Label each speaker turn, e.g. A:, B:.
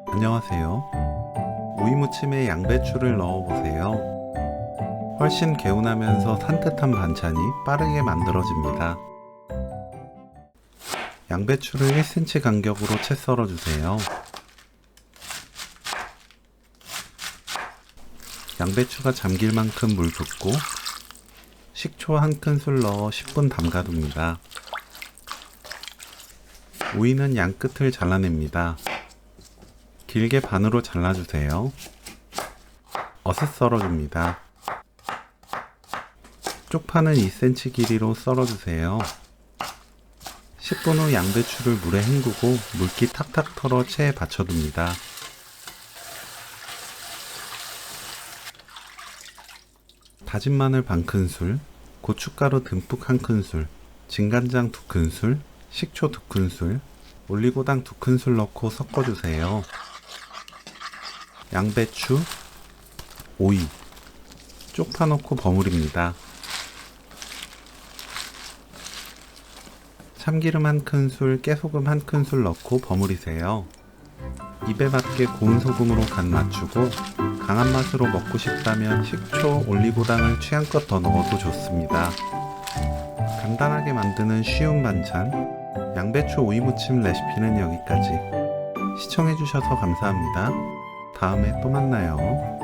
A: 안녕하세요. 오이무침에 양배추를 넣어보세요. 훨씬 개운하면서 산뜻한 반찬이 빠르게 만들어집니다. 양배추를 1cm 간격으로 채 썰어주세요. 양배추가 잠길 만큼 물 붓고 식초 1큰술 넣어 10분 담가둡니다. 오이는 양끝을 잘라냅니다. 길게 반으로 잘라주세요. 어슷 썰어줍니다. 쪽파는 2cm 길이로 썰어주세요. 10분 후 양배추를 물에 헹구고 물기 탁탁 털어 체에 받쳐둡니다. 다진 마늘 반큰술, 고춧가루 듬뿍 1큰술, 진간장 2큰술, 식초 2큰술, 올리고당 2큰술 넣고 섞어주세요. 양배추, 오이, 쪽파 넣고 버무립니다. 참기름 1큰술, 깨소금 1큰술 넣고 버무리세요. 입에 맞게 고운 소금으로 간 맞추고 강한 맛으로 먹고 싶다면 식초, 올리고당을 취향껏 더 넣어도 좋습니다. 간단하게 만드는 쉬운 반찬, 양배추 오이무침 레시피는 여기까지. 시청해주셔서 감사합니다. 다음에 또 만나요.